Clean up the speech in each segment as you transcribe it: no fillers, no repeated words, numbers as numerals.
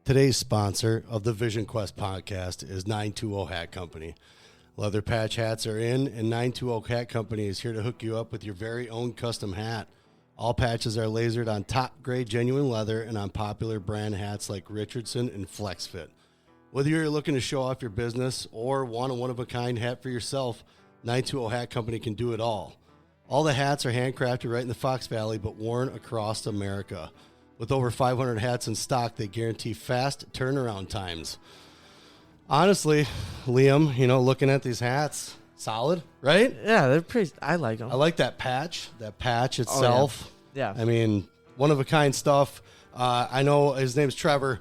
Today's sponsor of the Vision Quest podcast is 920 Hat Company. Leather patch hats are in, and 920 Hat Company is here to hook you up with your very own custom hat. All patches are lasered on top-grade genuine leather and on popular brand hats like Richardson and FlexFit. Whether you're looking to show off your business or want a one-of-a-kind hat for yourself, 920 Hat Company can do it all. All the hats are handcrafted right in the Fox Valley, but worn across America. With over 500 hats in stock, they guarantee fast turnaround times. Honestly, Liam, looking at these hats, solid, right? Yeah, they're pretty. I like them. I like that patch itself. Oh, yeah. I mean, one-of-a-kind stuff. I know his name's Trevor.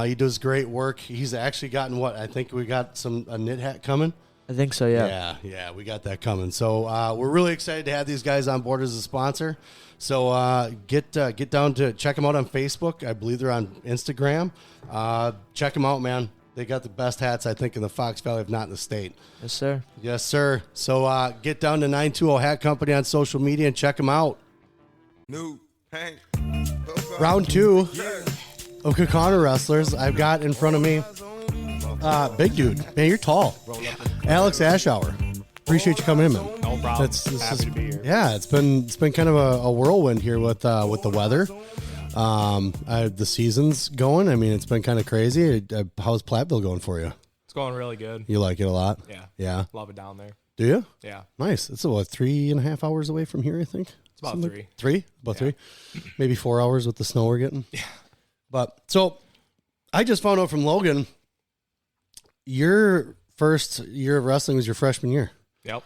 He does great work. He's actually gotten I think we got a knit hat coming. I think so, yeah. Yeah, we got that coming. So we're really excited to have these guys on board as a sponsor. So get down to check them out on Facebook. I believe they're on Instagram. Check them out, man. They got the best hats, I think, in the Fox Valley, if not in the state. Yes, sir. Yes, sir. So get down to 920 Hat Company on social media and check them out. Round 2 of Kakana wrestlers. I've got in front of me big dude. Man, you're tall. Alex Ashauer. Appreciate you coming in, man. No problem. Happy to be here. Yeah, it's been kind of a whirlwind here with the weather. The season's going. I mean, it's been kind of crazy. How's Platteville going for you? It's going really good. You like it a lot? Yeah. Love it down there. Do you? Yeah. Nice. It's about 3.5 hours away from here, I think. It's about three. Three? About 3? Maybe 4 hours with the snow we're getting. Yeah. But so I just found out from Logan, your first year of wrestling was your freshman year. Yep.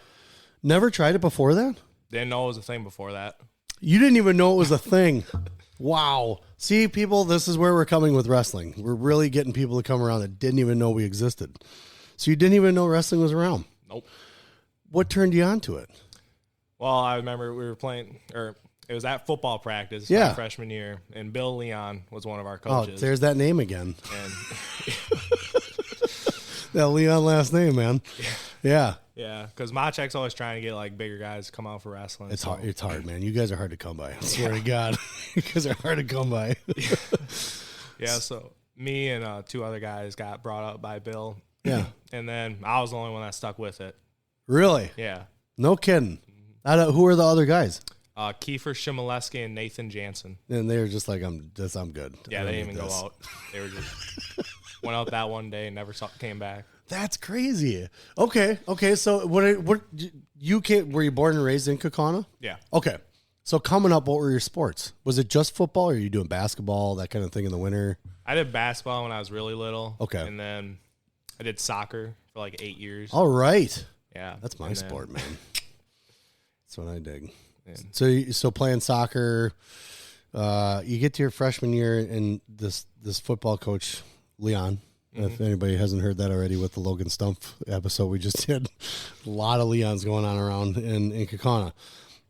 Never tried it before that? Didn't know it was a thing before that. You didn't even know it was a thing. Wow. See, people, this is where we're coming with wrestling. We're really getting people to come around that didn't even know we existed. So you didn't even know wrestling was around? Nope. What turned you on to it? Well, I remember we were playing, or it was at football practice my freshman year, and Bill Leon was one of our coaches. Oh, there's that name again. And that Leon last name, man. Yeah. Yeah, because Machek's always trying to get like bigger guys to come out for wrestling. It's hard. It's hard, man. You guys are hard to come by. I swear to God, you guys are hard to come by. Yeah. So me and 2 other guys got brought up by Bill. Yeah. And then I was the only one that stuck with it. Really? Yeah. No kidding. Who are the other guys? Kiefer Shimoleski and Nathan Jansen. And they were just like, I'm good. Yeah, they didn't even go out. They were just went out that one day and never came back. That's crazy. Okay. So what you were you born and raised in Kakana? Yeah. Okay. So coming up, what were your sports? Was it just football, or are you doing basketball, that kind of thing in the winter? I did basketball when I was really little. Okay. And then I did soccer for like 8 years. All right. Yeah. That's my sport, man. That's what I dig. Yeah. So playing soccer, you get to your freshman year, and this football coach, Leon, if anybody hasn't heard that already with the Logan Stump episode we just did, a lot of Leons going on around in Kakana.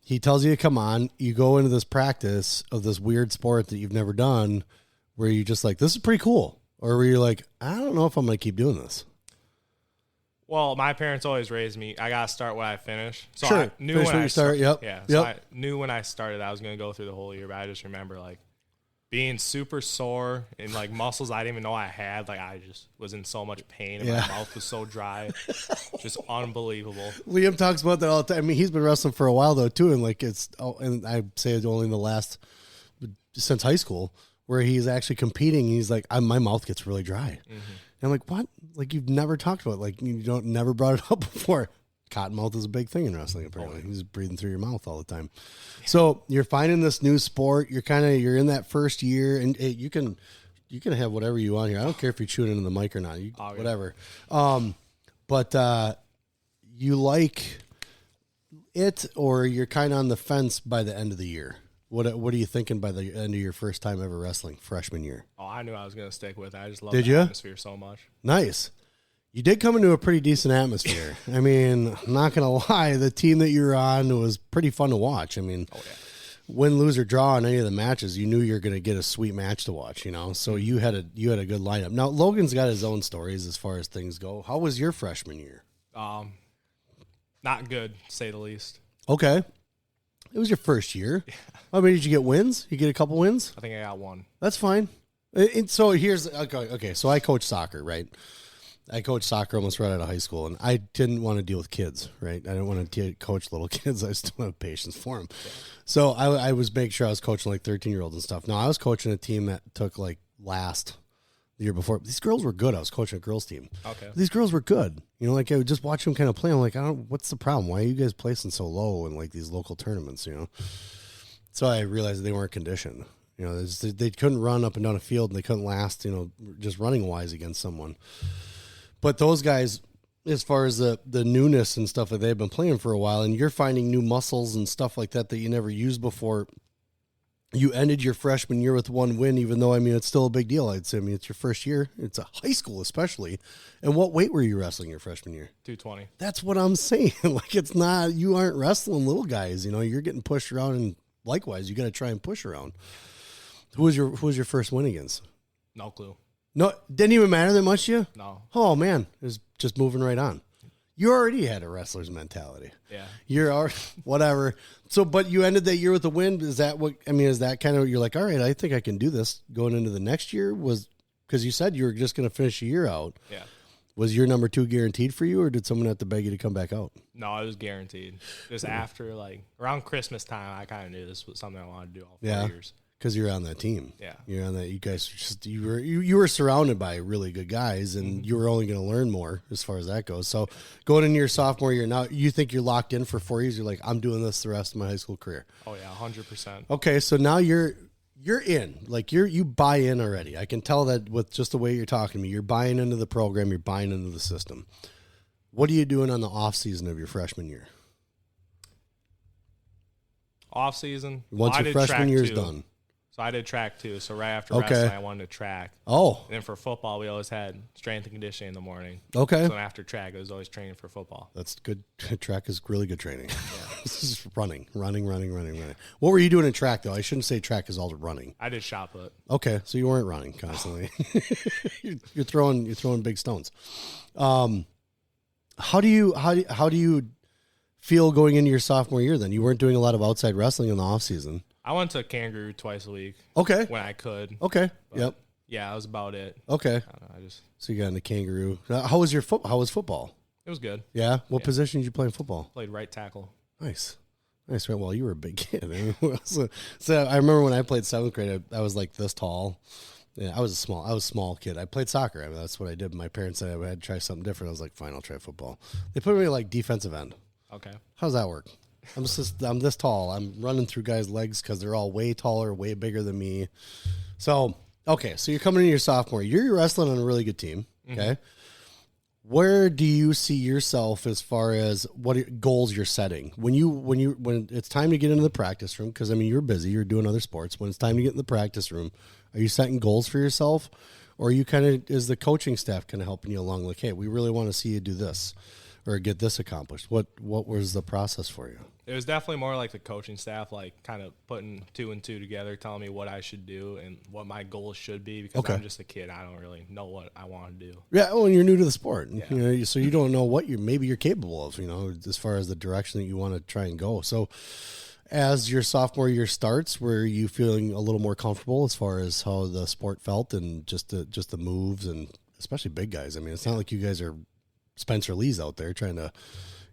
He tells you to come on. You go into this practice of this weird sport that you've never done, where you're just like, this is pretty cool. Or where you're like, I don't know if I'm going to keep doing this. Well, my parents always raised me, I got to start when I finish. So sure. I knew Finish when I started. Yep. Yeah. Yep. So I knew when I started I was going to go through the whole year, but I just remember like being super sore and like muscles I didn't even know I had. Like I just was in so much pain and my mouth was so dry. Just unbelievable. Liam talks about that all the time. I mean, he's been wrestling for a while though too, and like and I say it's only in the last since high school where he's actually competing. And he's like, my mouth gets really dry. Mm-hmm. And I'm like, what? Like you've never talked about it. Like you never brought it up before. Cottonmouth is a big thing in wrestling, apparently. He's breathing through your mouth all the time. So you're finding this new sport. You're in that first year, and you can have whatever you want here. I don't care if you're chewing into the mic or not. Whatever. But you like it, or you're kind of on the fence by the end of the year. What are you thinking by the end of your first time ever wrestling, freshman year? Oh, I knew I was going to stick with it. I just love the atmosphere so much. Nice. You did come into a pretty decent atmosphere. I mean, I'm not going to lie. The team that you were on was pretty fun to watch. I mean, win, lose, or draw in any of the matches, you knew you were going to get a sweet match to watch, So you had a good lineup. Now, Logan's got his own stories as far as things go. How was your freshman year? Not good, to say the least. Okay. It was your first year. Yeah. I mean, did you get wins? You get a couple wins? I think I got one. That's fine. And so here's okay. So I coach soccer, right? I coached soccer almost right out of high school, and I didn't want to deal with kids, right? I didn't want to coach little kids. I still don't have patience for them. Yeah. So I was making sure I was coaching like 13-year-olds and stuff. No, I was coaching a team that took like last the year before. These girls were good. I was coaching a girls team. Okay. These girls were good. You know, like I would just watch them kind of play. I'm like, what's the problem? Why are you guys placing so low in like these local tournaments, you know? So I realized they weren't conditioned. You know, they couldn't run up and down a field, and they couldn't last, you know, just running wise against someone. But those guys, as far as the newness and stuff that they've been playing for a while, and you're finding new muscles and stuff like that you never used before. You ended your freshman year with 1 win, even though, I mean, it's still a big deal, I'd say. I mean, it's your first year. It's a high school especially. And what weight were you wrestling your freshman year? 220. That's what I'm saying. Like, it's not, you aren't wrestling little guys. You know, you're getting pushed around, and likewise, you got to try and push around. Who was your first win against? No clue. No, didn't even matter that much to you? No. Oh, man. It was just moving right on. You already had a wrestler's mentality. Yeah. You're already, whatever. So, but you ended that year with a win. Is that what, I mean, is that kind of, you're like, all right, I think I can do this going into the next year? Because you said you were just going to finish a year out. Yeah. Was your number 2 guaranteed for you, or did someone have to beg you to come back out? No, it was guaranteed. Just after, like, around Christmas time, I kind of knew this was something I wanted to do all 4 years. Because you're on that team. Yeah. You're on that. You guys just, you were surrounded by really good guys, and you were only going to learn more as far as that goes. So going into your sophomore year, now you think you're locked in for 4 years. You're like, I'm doing this the rest of my high school career. Oh yeah, 100%. Okay. So now you're in, like you buy in already. I can tell that with just the way you're talking to me, you're buying into the program. You're buying into the system. What are you doing on the off season of your freshman year? Off season? Once your freshman year's done. So I did track too. So right after wrestling, I wanted to track. Oh. And then for football, we always had strength and conditioning in the morning. Okay. So after track, it was always training for football. That's good. Track is really good training. Yeah. This is running. What were you doing in track, though? I shouldn't say track is all running. I did shot put. Okay, so you weren't running constantly. you're throwing big stones. How do you feel going into your sophomore year then? You weren't doing a lot of outside wrestling in the off season. I went to Kangaroo twice a week. Okay. When I could. Okay. But yep. Yeah, that was about it. Okay. So you got into Kangaroo. How was football? It was good. Yeah. What position did you play in football? Played right tackle. Nice. Right. Well, you were a big kid. So I remember when I played 7th grade, I was like this tall. Yeah, I was a small kid. I played soccer. I mean, that's what I did. My parents said I had to try something different. I was like, fine, I'll try football. They put me like defensive end. Okay. How does that work? I'm this tall. I'm running through guys' legs because they're all way taller, way bigger than me. So, okay. So you're coming into your sophomore. You're wrestling on a really good team. Okay. Mm-hmm. Where do you see yourself as far as what goals you're setting when it's time to get into the practice room? Because I mean, you're busy. You're doing other sports. When it's time to get in the practice room, are you setting goals for yourself, or are you is the coaching staff kind of helping you along? Like, hey, we really want to see you do this or get this accomplished. What was the process for you? It was definitely more like the coaching staff, like kind of putting 2 and 2 together, telling me what I should do and what my goals should be, because I'm just a kid. I don't really know what I want to do. Yeah, well, and you're new to the sport, you know, so you don't know what maybe you're capable of, you know, as far as the direction that you want to try and go. So as your sophomore year starts, were you feeling a little more comfortable as far as how the sport felt and just the moves, and especially big guys? I mean, it's not like you guys are Spencer Lee's out there trying to,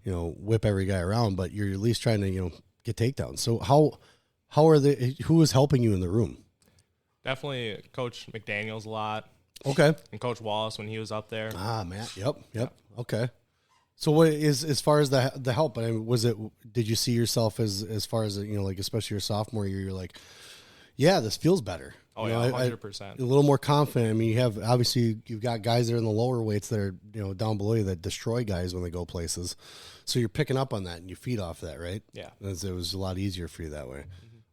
you know, whip every guy around, but you're at least trying to, you know, get takedowns. So who was helping you in the room? Definitely Coach McDaniels a lot. Okay. And Coach Wallace when he was up there. Matt. Yep. Okay. So what is, as far as the help, I mean, did you see yourself as far as, you know, like, especially your sophomore year, you're like, yeah, this feels better. Oh, you know, 100%. A little more confident. I mean, you've got guys that are in the lower weights that are, you know, down below you that destroy guys when they go places. So you're picking up on that and you feed off that, right? Yeah. It was a lot easier for you that way.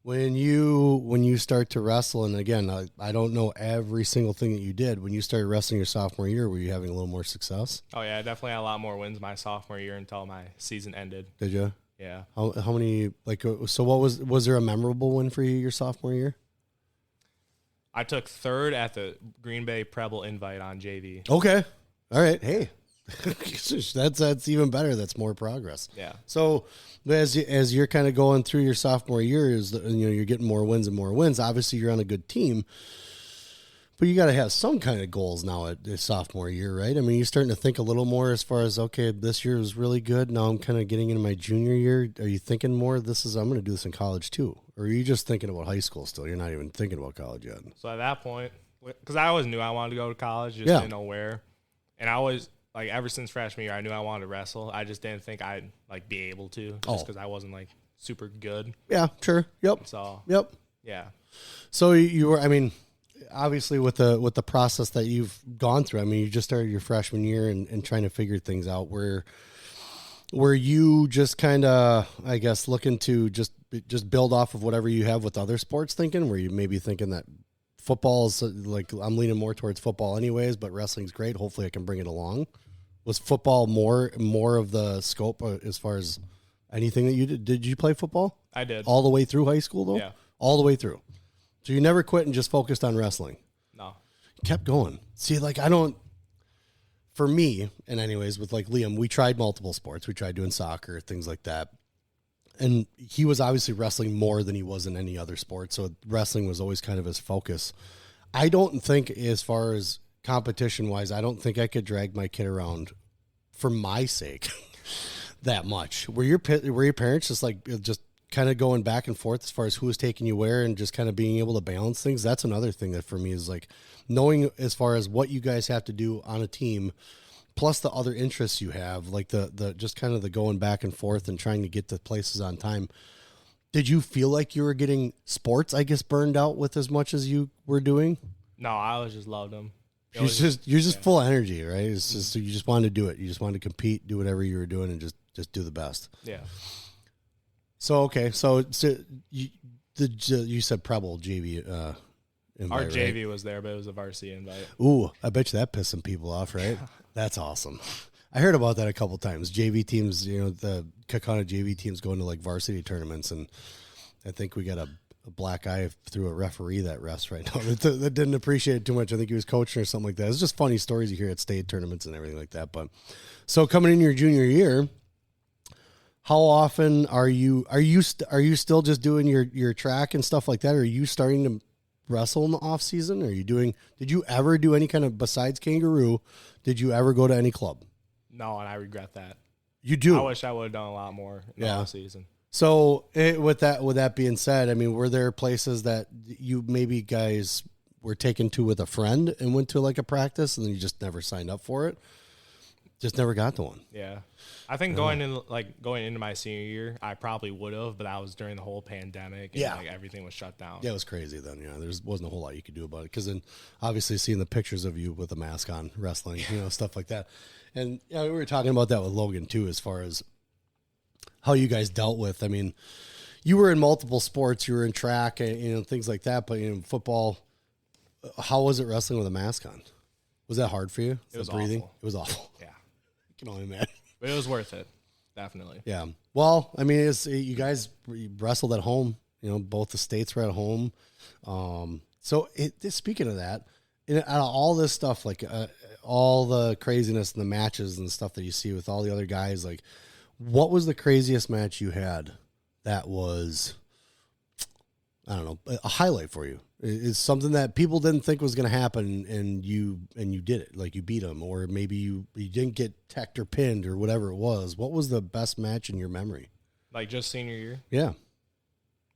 Mm-hmm. When you start to wrestle, and again, I don't know every single thing that you did. When you started wrestling your sophomore year, were you having a little more success? Oh, yeah. I definitely had a lot more wins my sophomore year until my season ended. Did you? Yeah. How many, like, so what was there a memorable win for you your sophomore year? I took 3rd at the Green Bay Preble Invite on JV. Okay. All right. Hey, that's even better. That's more progress. Yeah. So as you're kind of going through your sophomore year, you're getting more wins and more wins. Obviously, you're on a good team. But you got to have some kind of goals now at the sophomore year, right? I mean, you're starting to think a little more as far as, okay, this year was really good. Now I'm kind of getting into my junior year. Are you thinking more, I'm going to do this in college too? Or are you just thinking about high school still? You're not even thinking about college yet. So at that point, because I always knew I wanted to go to college, just didn't know where. And I always, like, ever since freshman year, I knew I wanted to wrestle. I just didn't think I'd, like, be able to just because I wasn't, like, super good. Yeah, sure. Yep. So, yeah. So you were, I mean, obviously with the process that you've gone through, I mean, you just started your freshman year and trying to figure things out. Were you just kind of, I guess, looking to just build off of whatever you have with other sports thinking? Were you maybe thinking that football is like, I'm leaning more towards football anyways, but wrestling's great. Hopefully I can bring it along. Was football more of the scope as far as anything that you did? Did you play football? I did. All the way through high school though? Yeah. All the way through. So you never quit and just focused on wrestling? No. Kept going. See, like, for me, and anyways, with like Liam, we tried multiple sports. We tried doing soccer, things like that. And he was obviously wrestling more than he was in any other sport. So wrestling was always kind of his focus. I don't think, as far as competition wise, I don't think I could drag my kid around for my sake that much. Were your parents just kind of going back and forth as far as who was taking you where and just kind of being able to balance things? That's another thing that for me is like knowing as far as what you guys have to do on a team, plus the other interests you have, like the just kind of the going back and forth and trying to get to places on time. Did you feel like you were getting sports, I guess, burned out with as much as you were doing? No, I always just loved them. You're just full of energy, right? It's just, you just wanted to do it. You just wanted to compete, do whatever you were doing, and just do the best. Yeah. So, okay. So you said Preble JV invite, Our JV right? was there, but it was a varsity invite. Ooh, I bet you that pissed some people off, right? That's awesome. I heard about that a couple times. JV teams, the Kakana JV teams going to like varsity tournaments, and I think we got a black eye through a referee that refs right now that didn't appreciate it too much. I think he was coaching or something like that. It's just funny stories you hear at state tournaments and everything like that. But so coming in your junior year, how often are you still just doing your track and stuff like that? Or are you starting to wrestle in the off season? Did you ever do any kind of, besides kangaroo, did you ever go to any club? No, and I regret that. You do? I wish I would have done a lot more in the off season. So with that being said, I mean, were there places that you maybe guys were taken to with a friend and went to like a practice and then you just never signed up for it? Just never got to one. Yeah. I think going into my senior year, I probably would have, but that was during the whole pandemic and like everything was shut down. Yeah, it was crazy then. There wasn't a whole lot you could do about it, because then obviously seeing the pictures of you with a mask on wrestling, stuff like that. And we were talking about that with Logan too, as far as how you guys dealt with. I mean, you were in multiple sports, you were in track and things like that, but football. How was it wrestling with a mask on? Was that hard for you? It was breathing. Awful. It was awful. Yeah, I can only imagine. But it was worth it, definitely. Yeah. Well, I mean, you guys wrestled at home. Both the states were at home. So speaking of that, out of all this stuff, like all the craziness and the matches and stuff that you see with all the other guys, like, what was the craziest match you had that was, I don't know, a highlight for you? It's something that people didn't think was going to happen, and you did it. Like, you beat them, or maybe you didn't get teched or pinned or whatever it was. What was the best match in your memory? Like, just senior year? Yeah.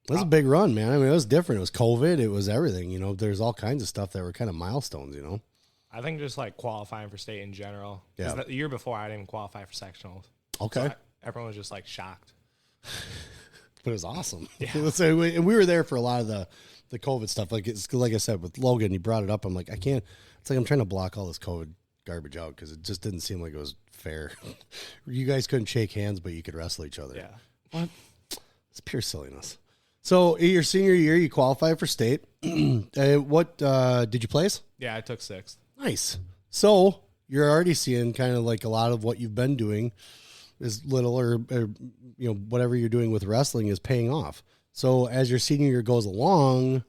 It was a big run, man. I mean, it was different. It was COVID. It was everything. There's all kinds of stuff that were kind of milestones, I think just, like, qualifying for state in general. Yeah. The year before, I didn't even qualify for sectionals. Okay. So everyone was just, like, shocked. But it was awesome. Yeah. And we were there for a lot of the COVID stuff. Like I said, with Logan, he brought it up. I'm like, I can't. It's like I'm trying to block all this COVID garbage out, because it just didn't seem like it was fair. You guys couldn't shake hands, but you could wrestle each other. Yeah. What? It's pure silliness. So your senior year, you qualified for state. What did you place? Yeah, I took 6th. Nice. So you're already seeing kind of like a lot of what you've been doing is little or whatever you're doing with wrestling is paying off. So as your senior year goes along,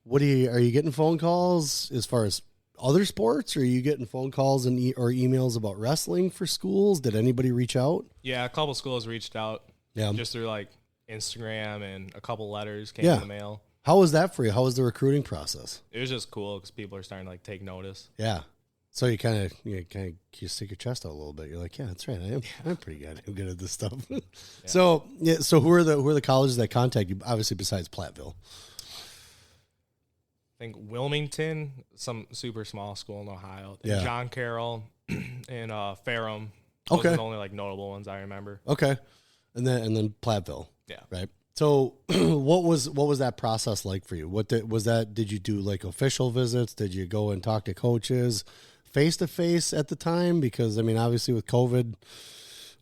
are you getting phone calls as far as other sports? Or are you getting phone calls and or emails about wrestling for schools? Did anybody reach out? Yeah, a couple schools reached out. Yeah. Just through like Instagram, and a couple letters came in the mail. How was that for you? How was the recruiting process? It was just cool because people are starting to like take notice. Yeah. So you kind of you stick your chest out a little bit. You're like, yeah, that's right. I'm pretty good. I'm good at this stuff. Yeah. So who are the colleges that contact you? Obviously, besides Platteville. I think Wilmington, some super small school in Ohio. Yeah. John Carroll and Ferrum. Those are the only like notable ones I remember. Okay. And then Platteville. Yeah. Right. So what was that process like for you? Did you do like official visits? Did you go and talk to coaches face to face at the time? Because I mean, obviously with COVID,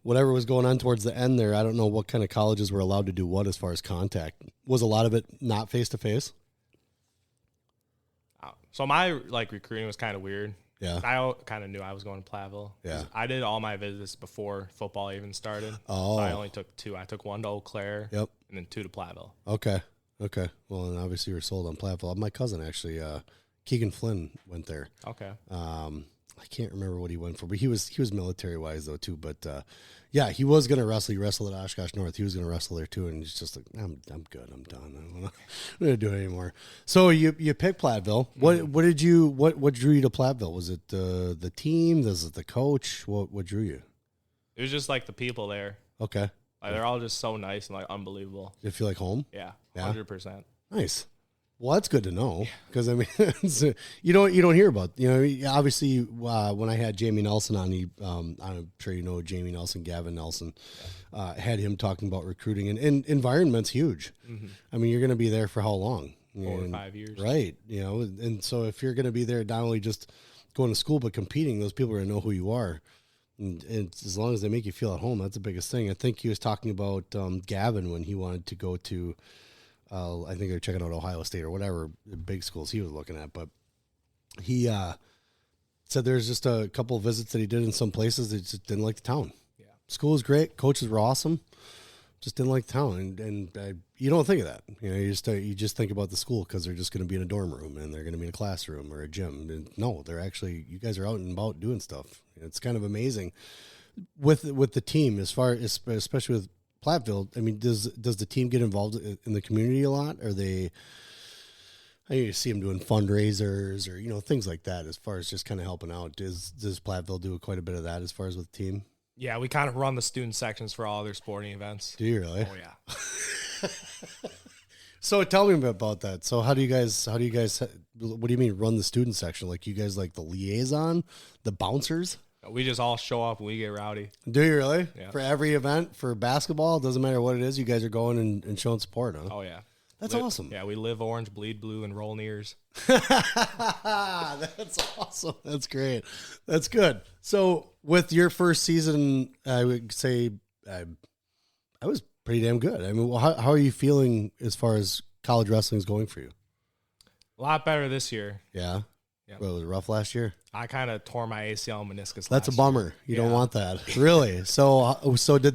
whatever was going on towards the end there, I don't know what kind of colleges were allowed to do what as far as contact. Was a lot of it not face to face? So my like recruiting was kind of weird. Yeah. I kind of knew I was going to Platteville. Yeah. I did all my visits before football even started. Oh. So I only took 2. I took 1 to Eau Claire. Yep. And then 2 to Platteville. Okay. Well, and obviously you were sold on Platteville. My cousin actually, Keegan Flynn went there. Okay. I can't remember what he went for, but he was military wise though too. But yeah, he was gonna wrestle. He wrestled at Oshkosh North. He was gonna wrestle there too, and he's just like, I'm good. I'm done. I'm not gonna do it anymore. So you picked Platteville. What drew you to Platteville? Was it the team? Was it the coach? What drew you? It was just like the people there. Okay. Like they're all just so nice and like unbelievable. Did you feel like home? Yeah. 100%. Nice. Well, that's good to know because I mean, you don't hear about, obviously when I had Jamie Nelson on, I'm sure you know Jamie Nelson, Gavin Nelson, had him talking about recruiting and environment's huge. Mm-hmm. I mean, you're going to be there for how long? 4 or 5 years. Right. And so if you're going to be there, not only just going to school, but competing, those people are going to know who you are. And as long as they make you feel at home, that's the biggest thing. I think he was talking about Gavin when he wanted to go to, I think they're checking out Ohio State or whatever big schools he was looking at. But he said there's just a couple of visits that he did in some places that just didn't like the town. Yeah. School was great. Coaches were awesome. Just didn't like the town. And you don't think of that. You just think about the school because they're just going to be in a dorm room and they're going to be in a classroom or a gym. And no, they're actually, you guys are out and about doing stuff. It's kind of amazing with the team especially with Platteville. I mean, does the team get involved in the community a lot? Are they? I see them doing fundraisers or things like that. As far as just kind of helping out, does Platteville do quite a bit of that as far as with the team? Yeah, we kind of run the student sections for all their sporting events. Do you really? Oh yeah. So tell me about that. So how do you guys? What do you mean run the student section? Like you guys like the liaison, the bouncers? We just all show up and we get rowdy. Do you really? Yeah. For every event, for basketball, it doesn't matter what it is, you guys are going and showing support, huh? Oh, yeah. That's awesome. Yeah, we live orange, bleed blue, and roll nears. That's awesome. That's great. That's good. So with your first season, I would say I was pretty damn good. I mean, how are you feeling as far as college wrestling is going for you? A lot better this year. Yeah? Yeah. Well, was it rough last year? I kind of tore my ACL and meniscus. That's a bummer. You don't want that. Really? So when did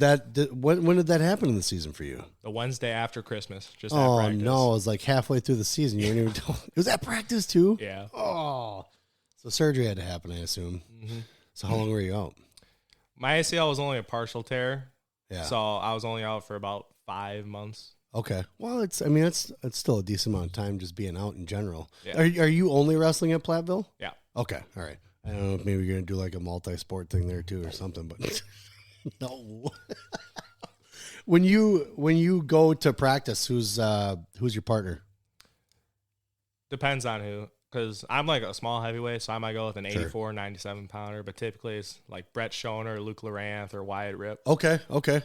that happen in the season for you? The Wednesday after Christmas. Just oh, at practice. no. It was like halfway through the season. You weren't even told. It was at practice, too? Yeah. Oh. So surgery had to happen, I assume. Mm-hmm. So how long were you out? My ACL was only a partial tear. Yeah. So I was only out for about 5 months. Okay. Well, it's still a decent amount of time just being out in general. Yeah. Are you only wrestling at Platteville? Yeah. Okay. All right. I don't know if maybe you're going to do like a multi-sport thing there too or something, but no. When you go to practice, who's your partner? Depends on who. Because I'm like a small heavyweight, so I might go with an 84, Sure. 97 pounder, but typically it's like Brett Schoner, Luke Loranth, or Wyatt Rip. Okay.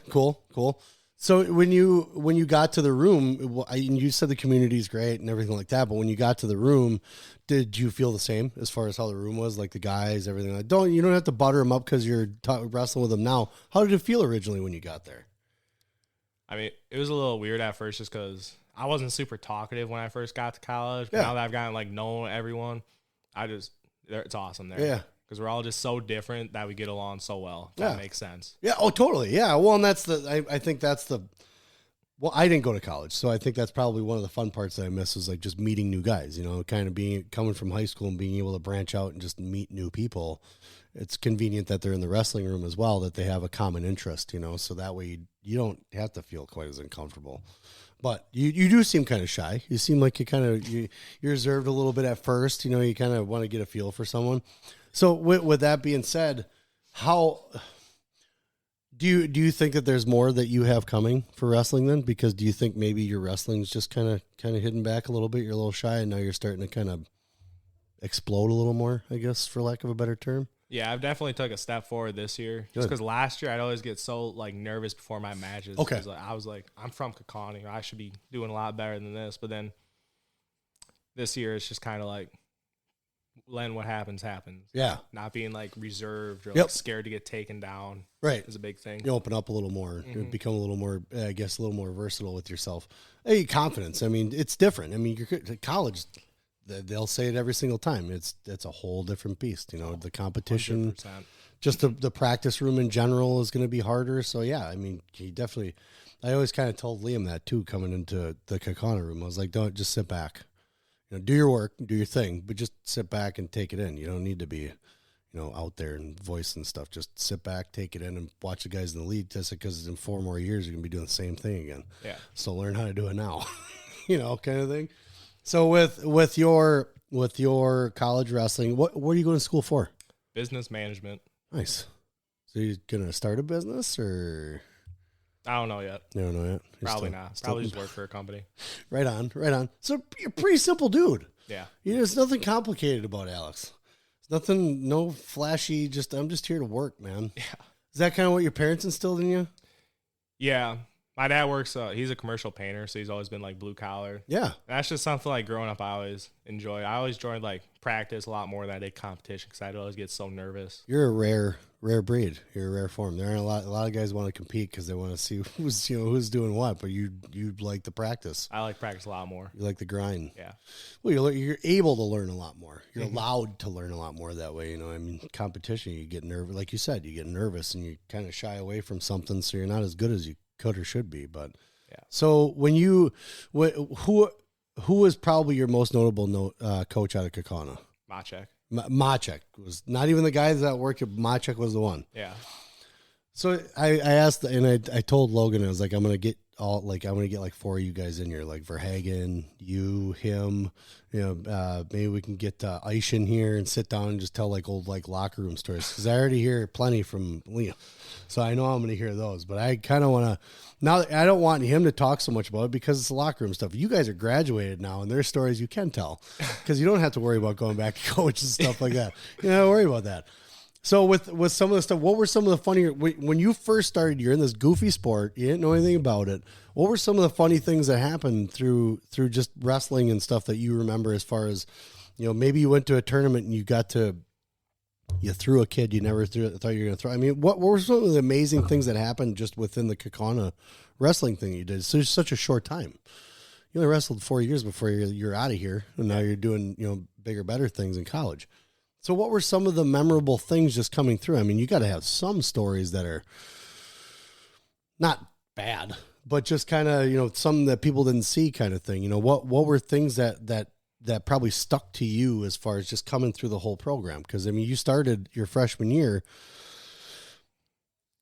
Cool. So when you got to the room, you said the community's great and everything like that, but when you got to the room, did you feel the same as far as how the room was, like the guys, everything? You don't have to butter them up because you're wrestling with them now. How did it feel originally when you got there? I mean, it was a little weird at first just because I wasn't super talkative when I first got to college, but now that I've gotten like known everyone, it's awesome there. Yeah. Because we're all just so different that we get along so well. If that makes sense. Yeah. Oh, totally. Yeah. Well, and I think that's well, I didn't go to college, so I think that's probably one of the fun parts that I miss is like just meeting new guys, kind of coming from high school and being able to branch out and just meet new people. It's convenient that they're in the wrestling room as well, that they have a common interest, so that way you don't have to feel quite as uncomfortable. But you do seem kind of shy. You seem like you're reserved a little bit at first. You know, you kind of want to get a feel for someone. So with that being said, how do you think that there's more that you have coming for wrestling then? Because do you think maybe your wrestling's just kind of hidden back a little bit? You're a little shy, and now you're starting to kind of explode a little more, I guess, for lack of a better term. Yeah, I've definitely took a step forward this year. Just because last year I'd always get so like nervous before my matches. Okay. I was like, I'm from Kaukauna. I should be doing a lot better than this. But then this year it's just kind of like, letting what happens. Yeah. Not being like reserved or like scared to get taken down. Right. Is a big thing. You open up a little more, you become a little more, I guess, a little more versatile with yourself. Hey, confidence. I mean, it's different. I mean, you're college. They'll say it every single time. It's a whole different beast. You know, the competition, 100%. Just the practice room in general is going to be harder. So yeah, I mean, he definitely. I always kind of told Liam that too, coming into the Kaukauna room. I was like, don't just sit back. You know, do your work, do your thing, but just sit back and take it in. You don't need to be, you know, out there and voice and stuff. Just sit back, take it in, and watch the guys in the lead test it, because in 4 more years you're gonna be doing the same thing again. Yeah. So learn how to do it now, you know, kind of thing. So with your college wrestling, what are you going to school for? Business management. Nice. So you're gonna start a business, or? I don't know yet. You don't know yet? Probably not. Probably just work for a company. Right on. So you're a pretty simple dude. Yeah. There's nothing complicated about Alex. There's nothing, no flashy, I'm just here to work, man. Yeah. Is that kind of what your parents instilled in you? Yeah. My dad works, he's a commercial painter, so he's always been like blue collar. Yeah. And that's just something like growing up I always enjoy. I always joined like practice a lot more than I did competition because I'd always get so nervous. You're a rare breed. You're a rare form. There aren't a lot of guys want to compete because they want to see who's doing what, but you like the practice. I like practice a lot more. You like the grind. Yeah. Well, you're able to learn a lot more. You're allowed to learn a lot more that way. You know, I mean, competition, you get nervous. Like you said, you get nervous and you kind of shy away from something, so you're not as good as you could or should be. But yeah. So who was probably your most notable coach out of Kaukauna? Machek. Machek was not even the guy that worked. Machek was the one. Yeah. So I asked, and I told Logan, I was like, I'm gonna get like 4 of you guys in here, like Verhagen, you, him, maybe we can get Aish in here and sit down and just tell like old like locker room stories, because I already hear plenty from Liam, so I know I'm gonna hear those. But I kind of want to now. I don't want him to talk so much about it because it's locker room stuff. You guys are graduated now, and there's stories you can tell because you don't have to worry about going back to coach and stuff like that. You don't worry about that. So with some of the stuff, what were some of the funnier, when you first started, you're in this goofy sport, you didn't know anything about it. What were some of the funny things that happened through just wrestling and stuff that you remember, as far as, maybe you went to a tournament and you threw a kid you never thought you were going to throw. I mean, what were some of the amazing things that happened just within the Kaukauna wrestling thing you did? So it's such a short time. You only wrestled 4 years before you're out of here, and now you're doing, bigger, better things in college. So what were some of the memorable things just coming through? I mean, you got to have some stories that are not bad, but just kind of, some that people didn't see kind of thing. What were things that probably stuck to you as far as just coming through the whole program? Because, I mean, you started your freshman year,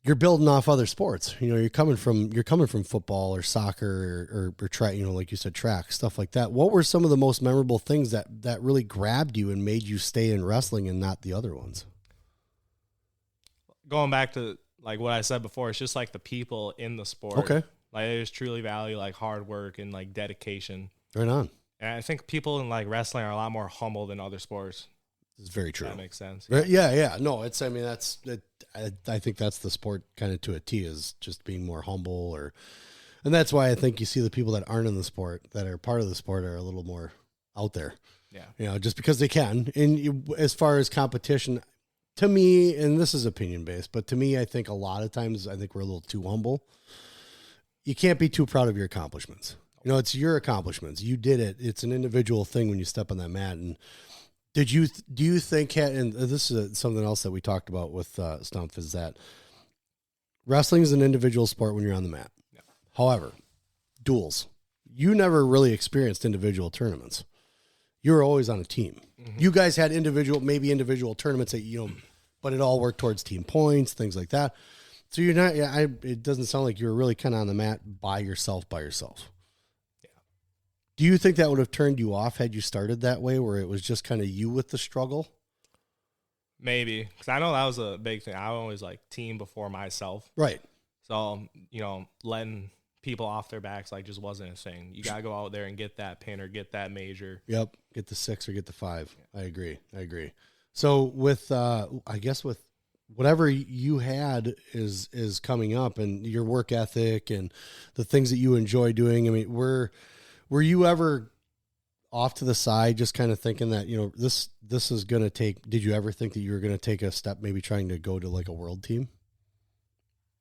you're building off other sports. You're coming from football or soccer or track, like you said, track, stuff like that. What were some of the most memorable things that really grabbed you and made you stay in wrestling and not the other ones? Going back to like what I said before, it's just like the people in the sport. Okay. Like they just truly value like hard work and like dedication. Right on. And I think people in like wrestling are a lot more humble than other sports. It's very true. That makes sense. Right? Yeah. No, I think that's the sport kind of to a T, is just being more humble, and that's why I think you see the people that aren't in the sport, that are part of the sport, are a little more out there. Yeah. Just because they can. And as far as competition, to me, and this is opinion based, but to me, I think a lot of times we're a little too humble. You can't be too proud of your accomplishments. It's your accomplishments. You did it. It's an individual thing when you step on that mat. And do you think, and this is something else that we talked about with Stumpf, is that wrestling is an individual sport when you're on the mat. Yeah. However, duels, you never really experienced individual tournaments. You were always on a team. Mm-hmm. You guys had individual tournaments that, but it all worked towards team points, things like that. So you're not, it doesn't sound like you were really kind of on the mat by yourself. Do you think that would have turned you off had you started that way, where it was just kind of you with the struggle? Maybe, because I know that was a big thing. I always like team before myself. Right. So, letting people off their backs just wasn't a thing. You got to go out there and get that pin or get that major. Yep. Get the 6 or get the 5. Yeah. I agree. So with, I guess with whatever you had is coming up, and your work ethic and the things that you enjoy doing. I mean, were you ever off to the side, just kind of thinking that, this is going to take, did you ever think that you were going to take a step, maybe trying to go to a world team?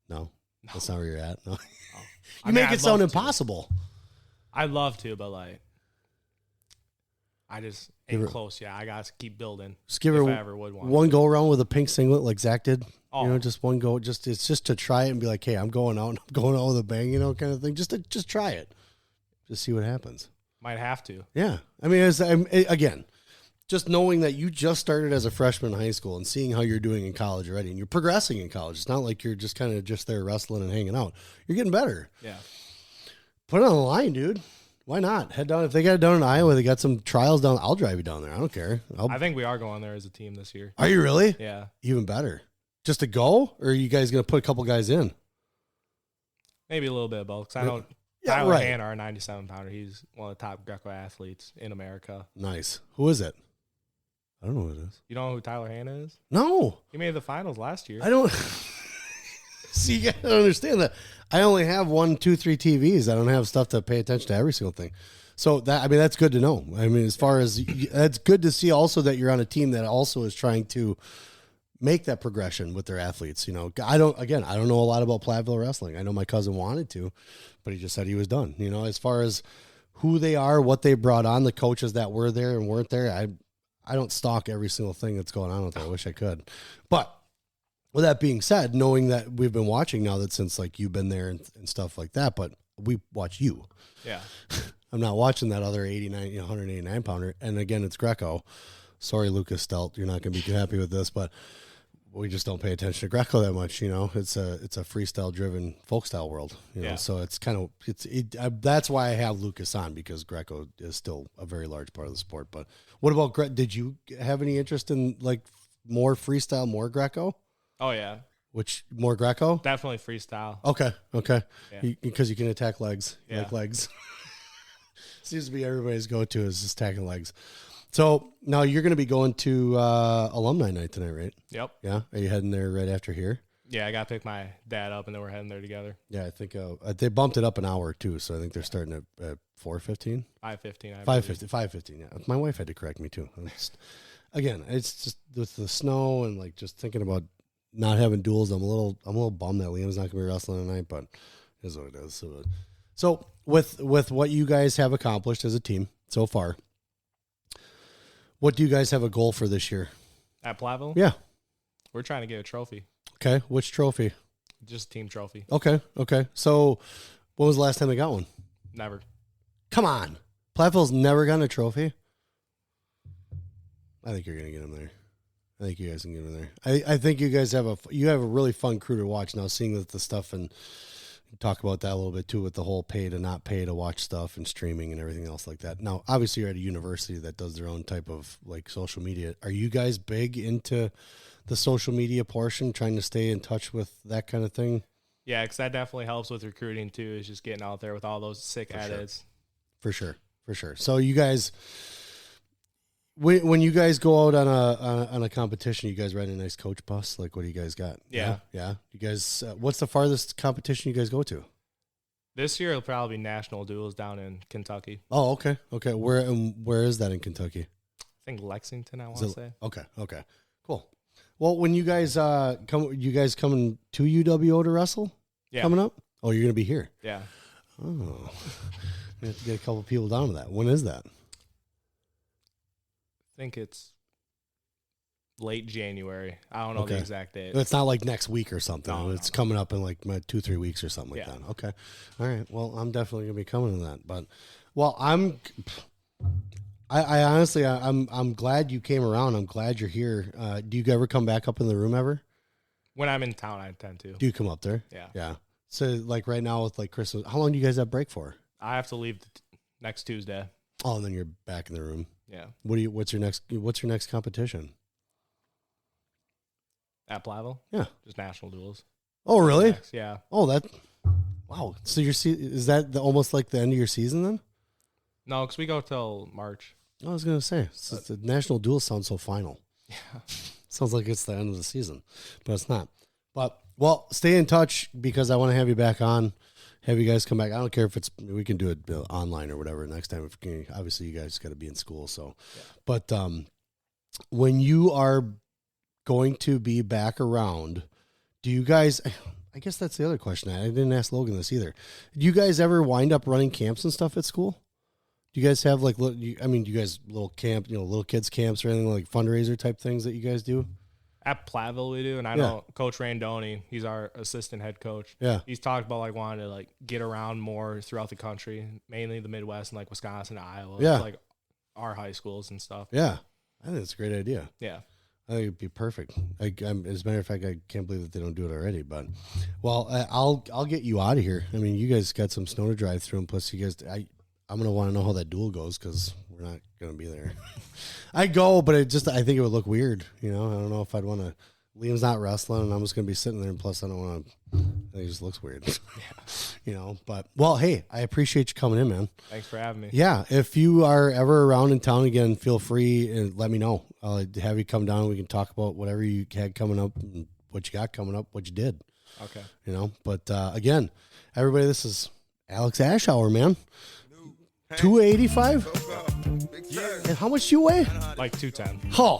No, that's not where you're at. No. You make it sound impossible. I'd love to, but I just ain't close yet. I got to keep building. Just give her one go around with a pink singlet like Zach did. Oh. Just one go. It's just to try it and be like, hey, I'm going out with a bang, kind of thing. Just try it. Just see what happens. Might have to. Yeah. I mean, again, just knowing that you just started as a freshman in high school and seeing how you're doing in college already, and you're progressing in college. It's not like you're just kind of just there wrestling and hanging out. You're getting better. Yeah. Put it on the line, dude. Why not? Head down. If they got it down in Iowa, they got some trials down. I'll drive you down there. I don't care. I think we are going there as a team this year. Are you really? Yeah. Even better. Just to go, or are you guys going to put a couple guys in? Maybe a little bit of both. Because I know Tyler Hanna, our 97-pounder, he's one of the top Greco athletes in America. Nice. Who is it? I don't know who it is. You don't know who Tyler Hanna is? No. He made the finals last year. I don't. See, you got to understand that I only have 1, 2, 3 TVs. I don't have stuff to pay attention to every single thing. So that's good to know. I mean, as far as that's good to see also that you're on a team that also is trying to make that progression with their athletes. I don't know a lot about Platteville wrestling. I know my cousin wanted to, but he just said he was done. As far as who they are, what they brought on, the coaches that were there and weren't there, I don't stalk every single thing that's going on with it. I wish I could. But with that being said, knowing that we've been watching now that since you've been there and stuff like that, but we watch you. Yeah. I'm not watching that other 189 pounder. And again, it's Greco. Sorry, Lucas Stelt. You're not going to be too happy with this, but we just don't pay attention to Greco that much. It's a freestyle driven folk style world, yeah. So it's kind of, that's why I have Lucas on, because Greco is still a very large part of the sport. But what about, did you have any interest in more freestyle, more Greco? Oh yeah. Which more Greco? Definitely freestyle. Okay. Yeah. Because you can attack legs. You yeah. like legs. Seems to be everybody's go-to is just attacking legs. So now you're going to be going to alumni night tonight, right? Yep. Yeah. Are you heading there right after here? Yeah, I got to pick my dad up, and then we're heading there together. Yeah, I think they bumped it up an hour too, so I think they're starting at 4:15. 5:15. 5:15. Yeah, my wife had to correct me too. Again, it's just with the snow and just thinking about not having duels. I'm a little bummed that Liam's not going to be wrestling tonight, but it is what it is. So with what you guys have accomplished as a team so far, what do you guys have a goal for this year? At Platteville? Yeah. We're trying to get a trophy. Okay. Which trophy? Just team trophy. Okay. So when was the last time they got one? Never. Come on. Platteville's never gotten a trophy? I think you're going to get them there. I think you guys can get them there. I think you guys have a really fun crew to watch now, seeing the stuff, and talk about that a little bit too, with the whole pay to not pay to watch stuff and streaming and everything else like that. Now, obviously you're at a university that does their own type of social media. Are you guys big into the social media portion, trying to stay in touch with that kind of thing? Yeah, because that definitely helps with recruiting too, is just getting out there with all those sick edits. For sure. So you guys, when you guys go out on a competition, you guys ride a nice coach bus? What do you guys got? Yeah. You guys, what's the farthest competition you guys go to? This year it'll probably be national duels down in Kentucky. Oh, okay. Where is that in Kentucky? I think Lexington, I want to say. Okay. Cool. Well, when you guys coming to UWO to wrestle? Yeah. Coming up? Oh, you're going to be here? Yeah. Oh. We have to get a couple people down to that. When is that? I think it's late January. I don't know the exact date. It's not like next week or something. No, it's coming up in 2-3 weeks or something like Yeah. that. Okay. All right. Well, I'm definitely going to be coming to that. But, well, I honestly, I'm glad you came around. I'm glad you're here. Do you ever come back up in the room ever? When I'm in town, I tend to. Do you come up there? Yeah. Yeah. So right now with Christmas, how long do you guys have break for? I have to leave next Tuesday. Oh, and then you're back in the room. Yeah. What's your next competition? At Platteville? Yeah. Just national duels. Oh, really? Yeah. Oh, wow. So is that almost like the end of your season then? No, because we go till March. I was going to say, the national duel sounds so final. Yeah. Sounds like it's the end of the season, but it's not. But, well, stay in touch because I want to have you back on, have you guys come back. I don't care if we can do it online or whatever next time. Obviously, you guys got to be in school. So, yeah. But when you are going to be back around, do you guys, I guess that's the other question. I didn't ask Logan this either. Do you guys ever wind up running camps and stuff at school? Do you guys have do you guys little camp, little kids camps or anything like fundraiser type things that you guys do? At Platteville we do, and I know Coach Randoni, he's our assistant head coach. Yeah. He's talked about wanting to get around more throughout the country, mainly the Midwest and Wisconsin and Iowa. Yeah. Our high schools and stuff. Yeah. I think it's a great idea. Yeah. I think it'd be perfect. As a matter of fact, I can't believe that they don't do it already. But, well, I'll get you out of here. I mean, you guys got some snow to drive through, and plus you guys, I'm going to want to know how that duel goes because we're not going to be there. I'd go, but I think it would look weird. I don't know if I'd want to. Liam's not wrestling, and I'm just going to be sitting there, and plus I don't want to. I think it just looks weird. But, well, hey, I appreciate you coming in, man. Thanks for having me. Yeah, if you are ever around in town again, feel free and let me know. I'll have you come down. We can talk about whatever you had coming up, and what you got coming up, what you did. Okay. But again, everybody, this is Alex Ashauer, man. 285? And how much do you weigh? 210. Oh.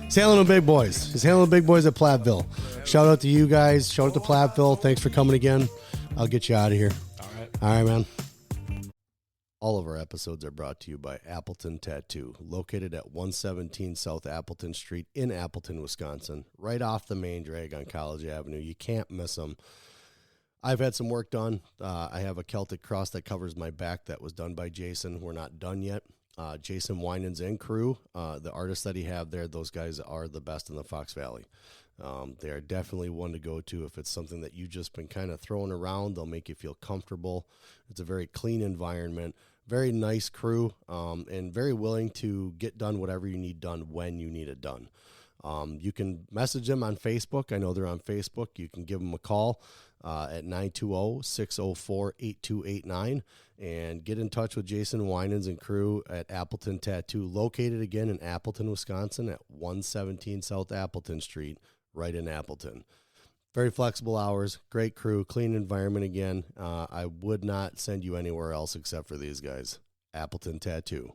He's handling the big boys. He's handling the big boys at Platteville. Shout out to you guys. Shout out to Platteville. Thanks for coming again. I'll get you out of here. All right, man. All of our episodes are brought to you by Appleton Tattoo, located at 117 South Appleton Street in Appleton, Wisconsin, right off the main drag on College Avenue. You can't miss them. I've had some work done. I have a Celtic cross that covers my back that was done by Jason. We're not done yet. Jason Winans and crew, the artists that he have there, those guys are the best in the Fox Valley. They are definitely one to go to if it's something that you've just been kind of throwing around. They'll make you feel comfortable. It's a very clean environment, very nice crew, and very willing to get done whatever you need done when you need it done. You can message them on Facebook. I know they're on Facebook. You can give them a call at 920-604-8289 and get in touch with Jason Winans and crew at Appleton Tattoo, located again in Appleton, Wisconsin at 117 South Appleton Street, right in Appleton. Very flexible hours, great crew, clean environment again. I would not send you anywhere else except for these guys. Appleton Tattoo.